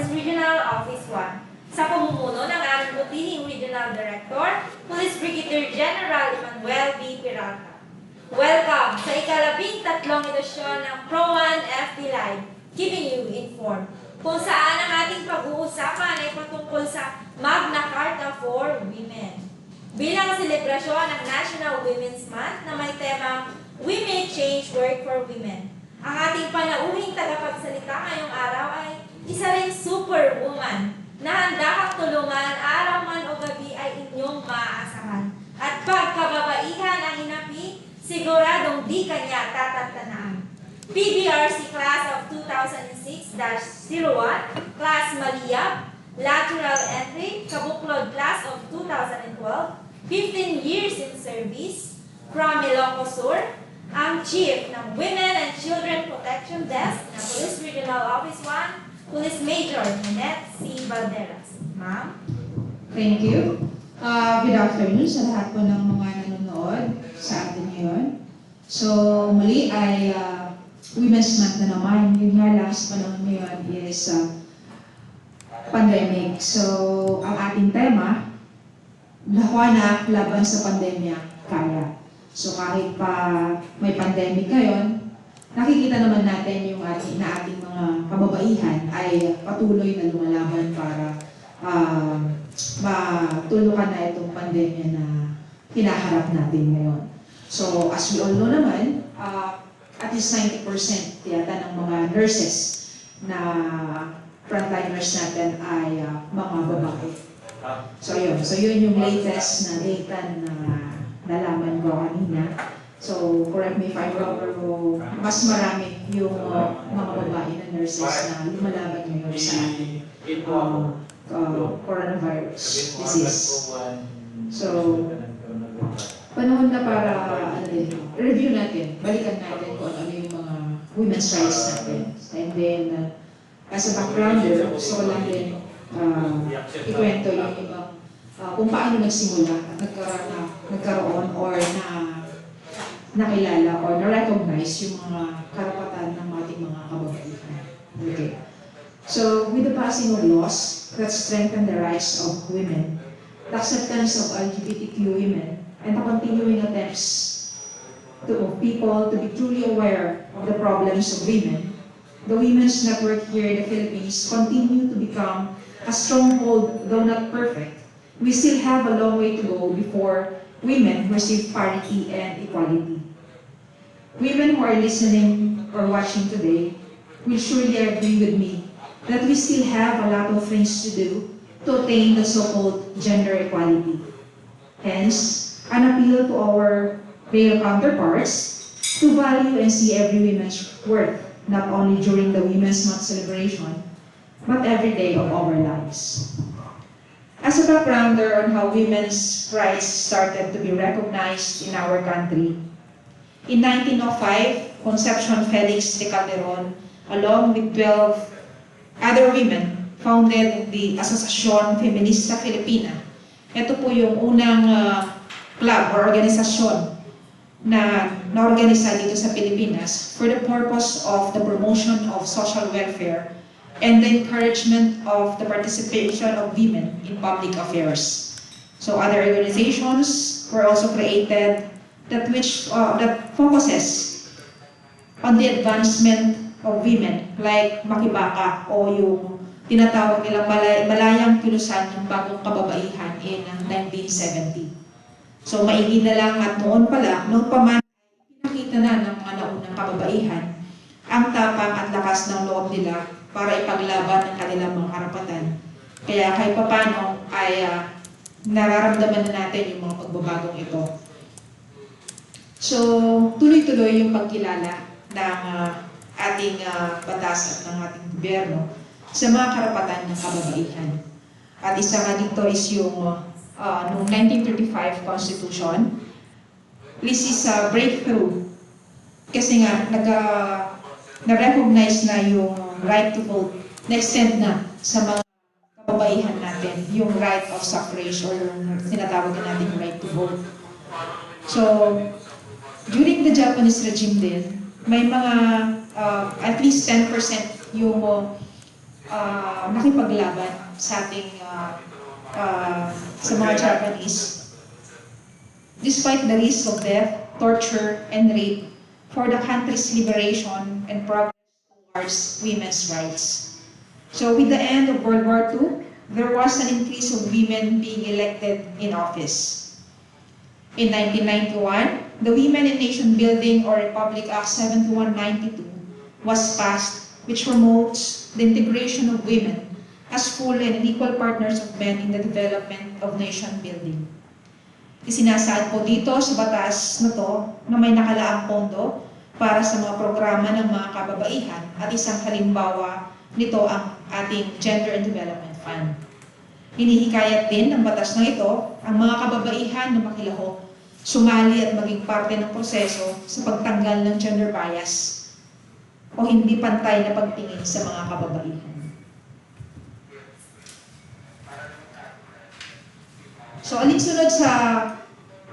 Regional Office 1 sa pamumuno ng aming butihing Regional Director, Police Brigadier General Emmanuel B. Peralta. Welcome sa ika-13 edisyon ng Pro1 FT Live, keeping you informed, kung saan ang ating pag-uusapan ay patungkol sa Magna Carta for Women. Bilang selebrasyon ng National Women's Month na may temang We May Change Work for Women, ang ating panauhing tagapagsalita ngayong araw ay isa ring superwoman na handa kang tulungan araw man o gabi ay inyong maaasahan. At pagkababaihan ang hinapi, siguradong di kanya tatantanaan. PBRC Class of 2006-01, Class Maliyab, Lateral Entry, Kabuklod Class of 2012, 15 years in service, from Ilocos Sur, ang Chief ng Women and Children Protection Desk ng Police Regional Office 1, Police Major Nanette C. Valderas. Ma'am? Thank you. Good afternoon sa lahat po ng mga nanonood sa atin ngayon. So, muli ay Women's Month na naman. Yun nga lang sa panahon ngayon is pandemic. So, ang ating tema, lawana laban sa pandemya, kaya. So, kahit pa may pandemic ngayon, nakikita naman natin yung ating mga kababaihan ay patuloy na lumalaban para matulukan na itong pandemya na hinaharap natin ngayon. So, as we all know naman, at least 90% yata ng mga nurses na frontliners natin ay mga babae. So, yun yung latest na data na nalaman ko kanina. So, correct me if I'm wrong, pero mas marami yung mga babae na nurses na lumalaban ngayon sa ating coronavirus disease. So, panahon na para review natin, balikan natin kung ano yung mga women's rights natin. And then, as a backgrounder, gusto ko lang din ikwento yung ibang kung paano nagsimula, nagkaroon or nakilala or na-recognize yung mga karapatan ng ating mga kababaihan. Okay. So, with the passing of laws that strengthen the rights of women, the acceptance of LGBTQ women, and the continuing attempts of people to be truly aware of the problems of women, the Women's Network here in the Philippines continue to become a stronghold, though not perfect. We still have a long way to go before women receive parity and equality. Women who are listening or watching today will surely agree with me that we still have a lot of things to do to attain the so-called gender equality. Hence, an appeal to our male counterparts to value and see every woman's worth, not only during the Women's Month celebration, but every day of our lives. As a backgrounder on how women's rights started to be recognized in our country, in 1905, Concepcion Felix de Calderon, along with 12 other women, founded the Asociación Feminista Filipina. Ito po yung unang club or organisasyon na naorganisa dito sa Pilipinas for the purpose of the promotion of social welfare and the encouragement of the participation of women in public affairs. So other organizations were also created that focuses on the advancement of women, like Makibaka o yung tinatawag nilang malayang kilusan ng bagong kababaihan in 1970. So maigi na lang at noon pa man, pinakita na ng mga naunang kababaihan ang tapang at lakas ng loob nila para ipaglaban ang kanilang mga karapatan. Kaya kahit papano ay nararamdaman na natin yung mga pagbabagong ito. So, tuloy-tuloy yung pagkilala ng ating batas at ng ating gobyerno sa mga karapatan ng kababaihan. At isa nga dito is yung noong 1935 Constitution. This is a breakthrough kasi nga na-recognize na yung right to vote, na-extend na sa mga kababaihan natin, yung right of suffrage or yung tinatawag natin yung right to vote. So, during the Japanese regime din, may mga at least 10% yung nakipaglaban sa ating sa mga Japanese. Despite the risk of death, torture, and rape for the country's liberation and progress towards women's rights. So with the end of World War II, there was an increase of women being elected in office. In 1991, the Women in Nation Building or Republic Act 7192 was passed, which promotes the integration of women as full and equal partners of men in the development of nation building. Isinasaad po dito sa batas na to na may nakalaang pondo para sa mga programa ng mga kababaihan at isang halimbawa nito ang ating Gender and Development Fund. Hinihikayat din ng batas na ito ang mga kababaihan na makilahok, sumali at maging parte ng proseso sa pagtanggal ng gender bias o hindi pantay na pagtingin sa mga kababaihan. So, alinsunod sa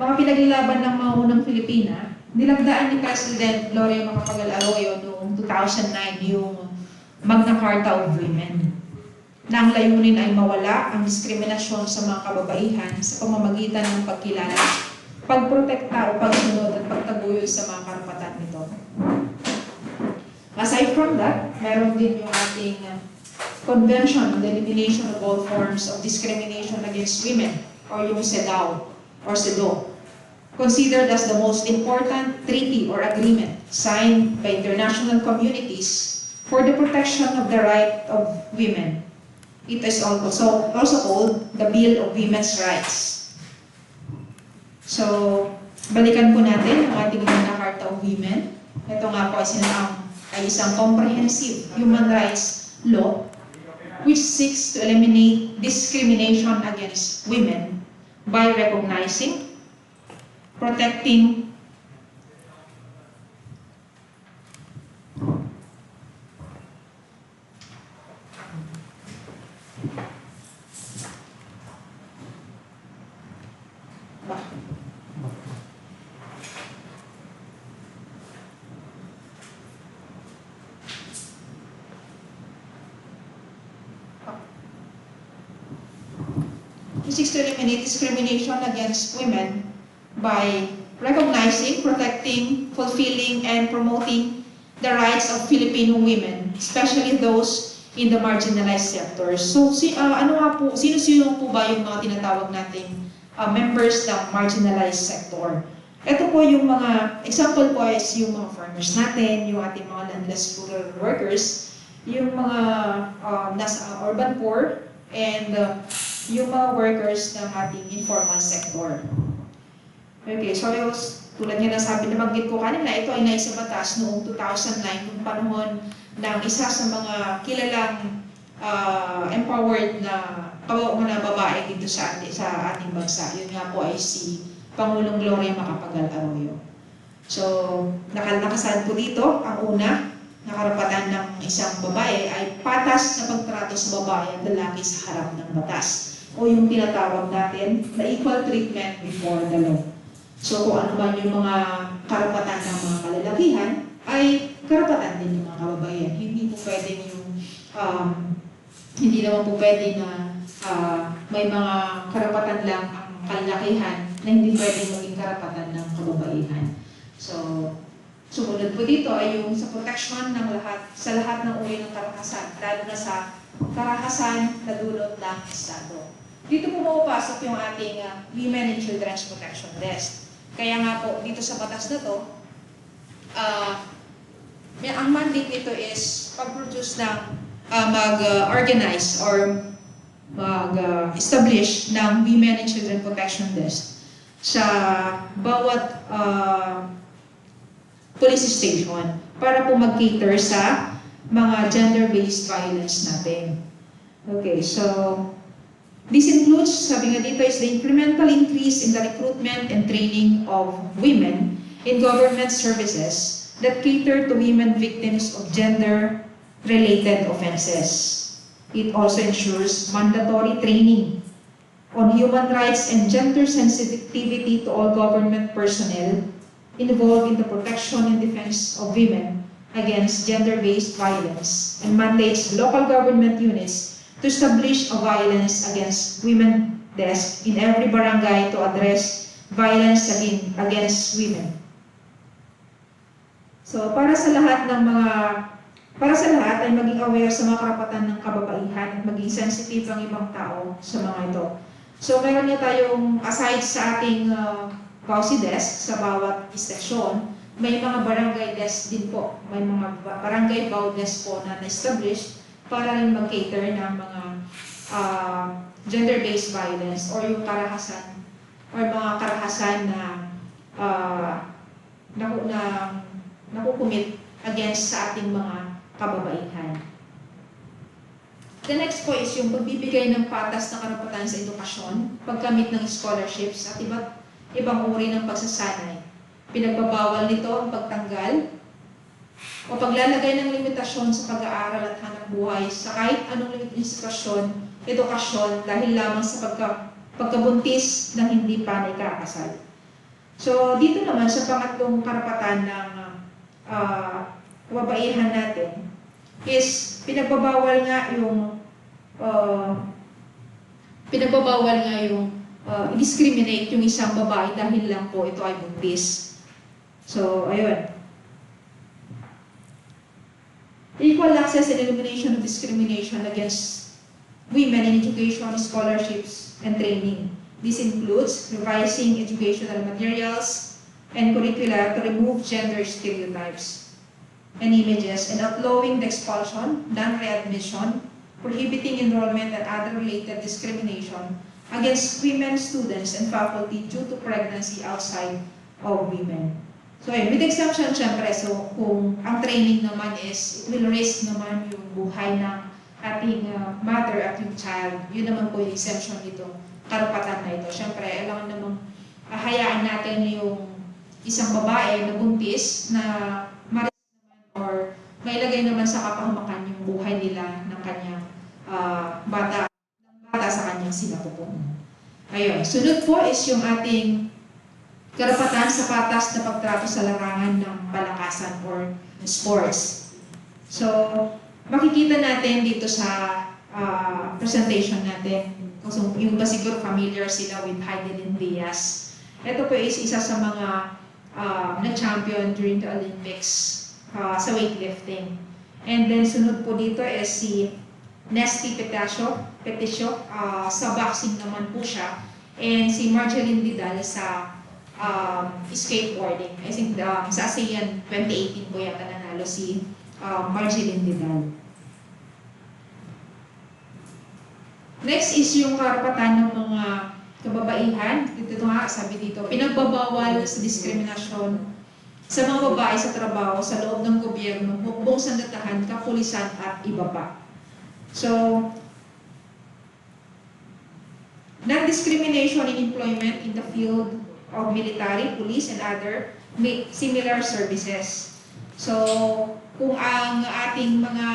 mga pinaglalaban ng mga unang Pilipina, nilagdaan ni President Gloria Macapagal-Arroyo noong 2009 yung Magna Carta of Women, na ang layunin ay mawala ang diskriminasyon sa mga kababaihan sa pamamagitan ng pagkilala, pagprotekta o pagsunod at pagtaguyod sa mga karapatan nito. Aside from that, meron din yung ating Convention on the Elimination of All Forms of Discrimination Against Women, or yung CEDAW, or CEDAW, considered as the most important treaty or agreement signed by international communities for the protection of the right of women. It is also called the Bill of Women's Rights. So, balikan po natin ang ating Magna Carta of Women. Ito nga po ay isang comprehensive human rights law which seeks to eliminate discrimination against women by recognizing, protecting, seeks to eliminate discrimination against women by recognizing, protecting, fulfilling, and promoting the rights of Filipino women, especially those in the marginalized sectors. So, sino-sino po ba yung mga tinatawag nating members ng marginalized sector? Ito po yung mga, example po is yung mga farmers natin, yung ating mga landless rural workers, yung mga nasa urban poor, and yung mga workers ng ating informal sector. Okay, so tulad nga nasabi na banggit ko kanina, ito ay naisabatas noong 2009, noong panahon ng isa sa mga kilalang empowered na babae dito sa ating bansa. Yun nga po ay si Pangulong Gloria Macapagal-Arroyo. So, nakasaad po dito, ang una, na karapatan ng isang babae ay patas na pagtrato sa babae at lalaki sa harap ng batas, o yung tinatawag natin na equal treatment before the law. So kung ano man yung mga karapatan ng mga kalalakihan, ay karapatan din ng mga kababaihan. Hindi po pwedeng yung, hindi naman po pwede na may mga karapatan lang ang kalalakihan na hindi pwedeng maging karapatan ng kababaihan. So, sumunod po dito ay yung sa protection ng sa lahat ng uri ng karahasan, lalo na sa karahasan na dulot ng Estado. Dito po pumapasok yung ating Women and Children's Protection Desk. Kaya nga po, dito sa batas na to, ang mandate nito is pag-produce ng mag-organize or mag-establish ng Women and Children Protection Desk sa bawat police station para po mag-cater sa mga gender-based violence natin. Okay, so this includes, sabi nga dito, is the incremental increase in the recruitment and training of women in government services that cater to women victims of gender-related offenses. It also ensures mandatory training on human rights and gender sensitivity to all government personnel involved in the protection and defense of women against gender-based violence and mandates local government units to establish a violence against women desk in every barangay to address violence against women. So para sa lahat ay maging aware sa mga karapatan ng kababaihan at maging sensitive ang ibang tao sa mga ito. So meron niya tayong aside sa ating policy desk sa bawat istasyon, may mga barangay desk din po. May mga barangay bow desk po na na-establish para rin mag-cater ng mga gender-based violence or yung karahasan or mga karahasan na nakukumit against sa ating mga kababaihan. The next po is yung pagbibigay ng patas na karapatan sa edukasyon, pagkamit ng scholarships at ibang uri ng pagsasanay. Pinagbabawal nito ang pagtanggal o paglalagay ng limitasyon sa pag-aaral at hanap buhay sa kahit anong edukasyon dahil lamang sa pagkabuntis ng hindi pa naikakasal. So dito naman sa pangatlong karapatan ng kababaihan natin is pinagbabawal nga yung i-discriminate yung isang babae dahil lang po ito ay buntis. So, ayun. Equal access and elimination of discrimination against women in education, scholarships, and training. This includes revising educational materials and curricula to remove gender stereotypes and images and outlawing the expulsion, non-readmission, prohibiting enrollment and other related discrimination against women students and faculty due to pregnancy outside of women. So with exemption, syempre, so kung ang training naman is, it will risk naman yung buhay ng ating mother at yung child, yun naman po yung exemption nito, karapatan na ito. Syempre, alam namang hayaan natin yung isang babae na buntis na or mailagay naman sa kapahamakan yung buhay nila ng kanyang bata sa kanyang sinapupunan. Ayun. Sunod po is yung ating karapatan sa patas na pagtrato sa larangan ng palakasan or sports. So, makikita natin dito sa presentation natin, kasi yung ba siguro familiar sila with Heidelin Diaz. Ito po is isa sa mga na-champion during the Olympics sa weightlifting. And then sunod po dito is si Nesty Peticio, sa boxing naman po siya. And si Marjeline Vidal sa skateboarding. I think sa ASEAN 2018 po yata nanalo si Marjeline Vidal. Next is yung karapatan ng mga kababaihan. Dito nga, sabi dito, pinagbabawal sa diskriminasyon sa mga babae sa trabaho sa loob ng gobyerno, hukbong sandatahan, kapulisan at iba pa. So, non-discrimination in employment in the field of military, police, and other similar services. So, kung ang ating mga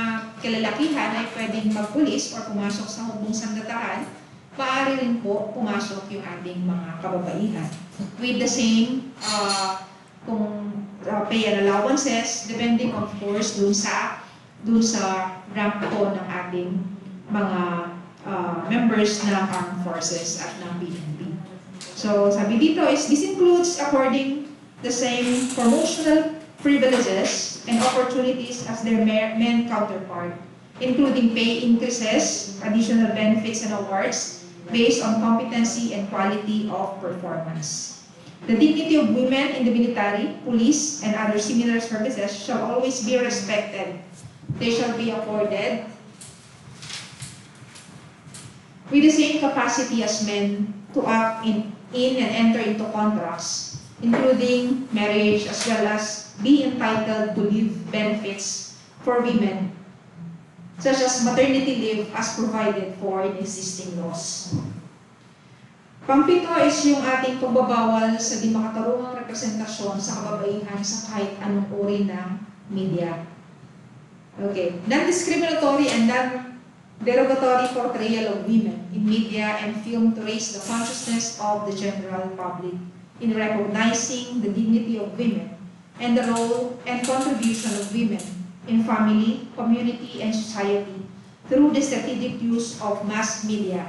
kalalakihan ay pwedeng magpulis o pumasok sa hukbong sandatahan, maaari rin po pumasok yung ating mga kababaihan. With the same pay and allowances, depending of course dun sa rank po ng ating mga members ng armed forces at ng PNP. So sabi dito is this includes according the same promotional privileges and opportunities as their men counterpart, including pay increases, additional benefits and awards based on competency and quality of performance. The dignity of women in the military, police, and other similar services shall always be respected. They shall be afforded with the same capacity as men to act in and enter into contracts, including marriage, as well as be entitled to leave benefits for women, such as maternity leave as provided for in existing laws. Pangpito is yung ating pagbabawal sa di makatarungang representasyon sa kababaihan sa kahit anong uri ng media. Okay. Non-discriminatory and non-derogatory portrayal of women in media and film to raise the consciousness of the general public in recognizing the dignity of women and the role and contribution of women in family, community, and society through the strategic use of mass media,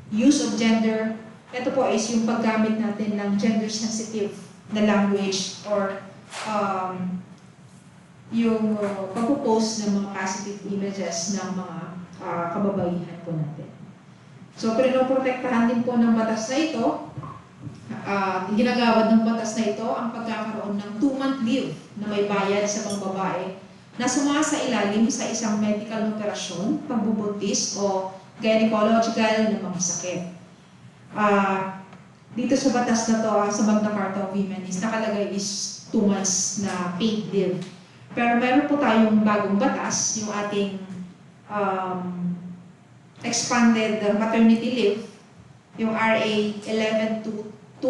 use of gender. Ito po is yung paggamit natin ng gender-sensitive na language or yung pagpo-post ng mga positive images ng mga kababaihan po natin. So, pinoprotektahan din po ng batas na ito, ginagawad ng batas na ito ang pagkakaroon ng 2-month leave na may bayad sa mga babae na sumasailalim sa isang medical operasyon, pagbubuntis o gynecological na mga sakit. Dito sa batas na to, sa Magna Carta of Women, is nakalagay is 2 months na paid leave. Pero meron po tayong bagong batas, yung ating expanded maternity leave, yung RA 11210,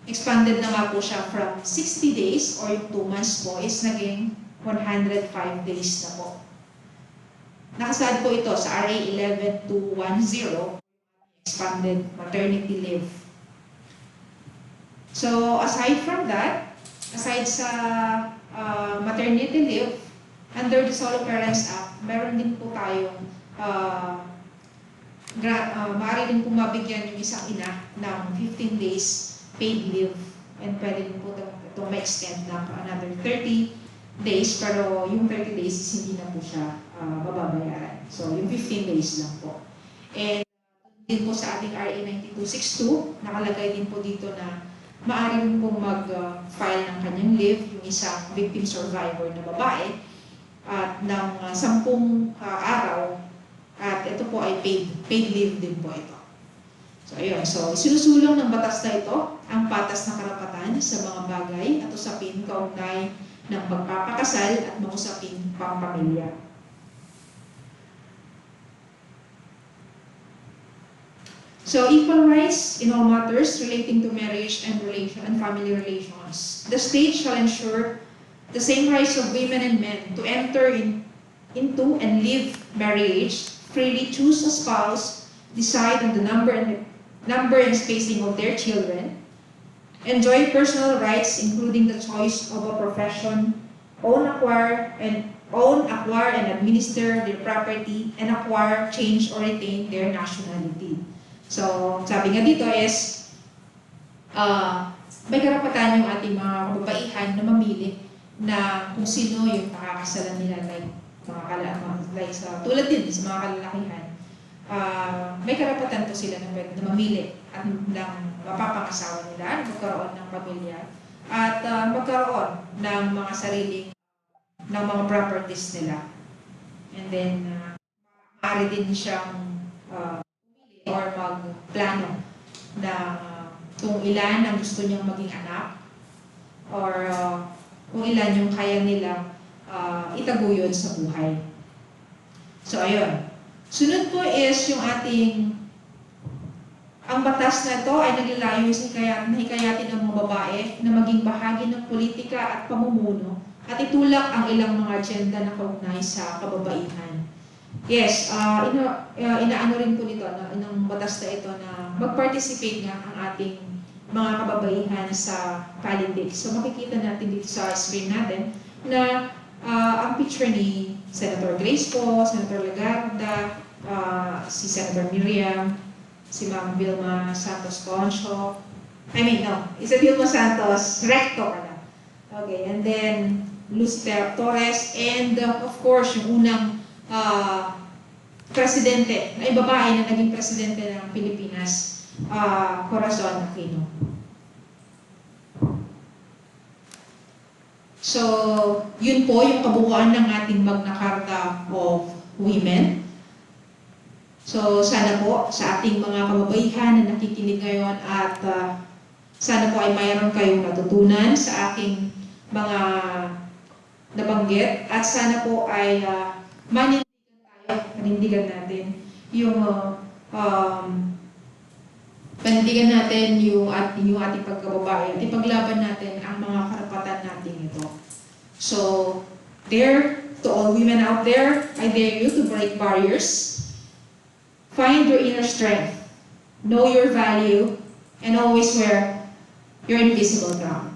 expanded na nga po siya from 60 days or yung 2 months po is naging 105 days na po. Nakasaad po ito sa RA 11210, expanded maternity leave. So aside from that, aside sa maternity leave, under the Solo Parents Act, meron din po tayong maaari din po mabigyan yung isang ina ng 15 days paid leave, and pwede din po itong ma-extend ng another 30 days, pero yung 30 days is hindi na po siya mababayaran. So yung 15 days lang po. And din po sa ating RA 9262, nakalagay din po dito na maaari rin po mag-file ng kanyang leave yung isang victim survivor na babae at ng 10 araw, at ito po ay paid leave din po ito. So ayun, so sinusulong ng batas na ito ang patas na karapatan sa mga bagay at usapin kaugnay ng pagpapakasal at mga usaping pampamilya. So, equal rights in all matters relating to marriage and family relations. The state shall ensure the same rights of women and men to enter into and live marriage, freely choose a spouse, decide on the number and spacing of their children, enjoy personal rights including the choice of a profession, own, acquire, and administer their property, and acquire, change, or retain their nationality. So, sabi nga dito is, may karapatan yung ating mga kababaihan na mamili na kung sino yung pakakasalan nila, tulad din sa mga kalalakihan. May karapatan po sila na mamili at ng mapapangasawa nila, magkaroon ng pamilya, at magkaroon ng mga sariling, ng mga properties nila. And then, maaari din siyang or magplano na kung ilan ang gusto niyang maging anak or kung ilan yung kaya nilang itaguyod sa buhay. So, ayun. Sunod po is yung ang batas na ito ay naglalayo sa hikayatin ng mga babae na maging bahagi ng politika at pamumuno at itulak ang ilang mga agenda na kaugnay sa kababaihan. Yes, inaano rin po nito, ng batas na ito na mag-participate nga ang ating mga kababaihan sa politics. So makikita natin dito sa screen natin na ang picture ni Senator Grace po, Senator Legarda, si Senator Miriam, si Ma'am Vilma Santos Concho, isa Vilma Santos, recto pala. Okay, and then Lucy Torres, and of course, yung unang presidente, ay babae na naging presidente ng Pilipinas, Corazon Aquino. So, yun po yung kabuuan ng ating Magna Carta of Women. So, sana po sa ating mga kababaihan na nakikinig ngayon at sana po ay mayroon kayong natutunan sa aking mga nabanggit, at sana po ay panindigan natin yung ating pagkababae at ipaglaban natin ang mga karapatan natin ito. So, to all women out there, I dare you to break barriers, find your inner strength, know your value, and always wear your invisible crown.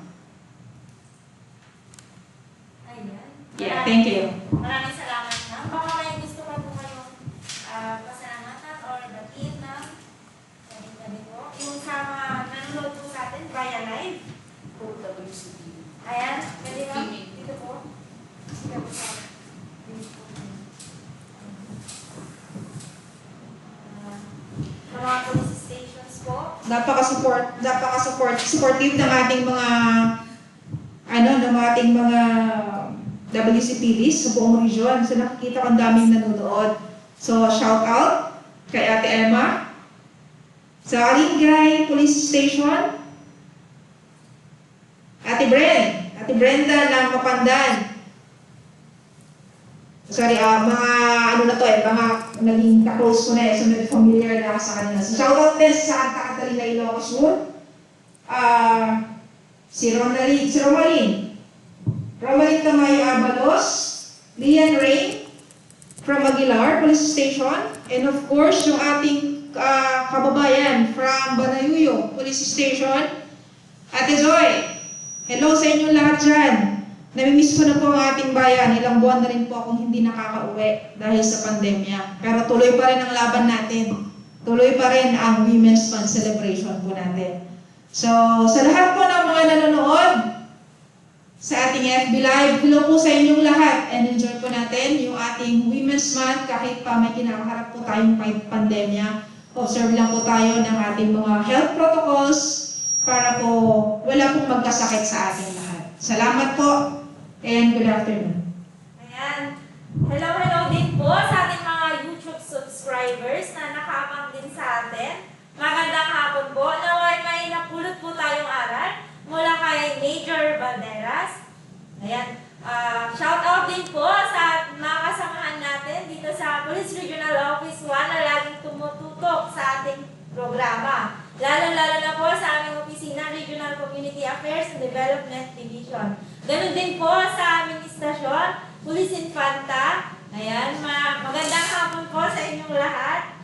Yeah, thank you. Maraming salamat, ma'am. Baka may gusto pa po kayong pasalamatan or batiin, ma'am. Sabi po. Yung sa mga nanonood po sa atin via live. Ayan, pwede ma'am. Dito po. Dito po sa mga police stations po. Supportive ng ating mga ng ating mga WCPDs sa buong region. So nakikita ko ang daming nanonood. So shout out kay Ate Emma sa Alingay Police Station. Ate Brenda ng Mapandan. Sorry, mga mga naging ka-close ko na so familiar na sa kanila. So shout out din sa Santa Catalina, Ilocos Sur. Si Romaline Tamay Abalos, Lian Rain from Aguilar Police Station, and of course yung ating kababayan from Banayuyo Police Station, Ate Joy. Hello sa inyo lahat dyan. Namimiss ko na po ang ating bayan. Ilang buwan na rin po akong hindi nakakauwi dahil sa pandemya. Pero tuloy pa rin ang laban natin. Tuloy pa rin ang Women's Month celebration po natin. So, sa lahat po ng mga nanonood sa ating FB Live, hello po sa inyong lahat. And enjoy po natin yung ating Women's Month kahit pa may kinakaharap po tayong pandemya. Observe lang po tayo ng ating mga health protocols para po wala pong magkasakit sa ating lahat. Salamat po and good afternoon. Ayan. Hello din po sa ating mga YouTube subscribers na nakaabang din sa atin. Magandang hapon po. Naway may napulot po tayong aral mula kay Major Banderas. Ayan. Shout out din po sa mga kasamahan natin dito sa Police Regional Office 1 na laging tumututok sa ating programa. Lalo-lalo na po sa aming opisina, Regional Community Affairs and Development Division. Ganun din po sa aming istasyon, Police Infanta. Ayan, magandang hapon po sa inyong lahat.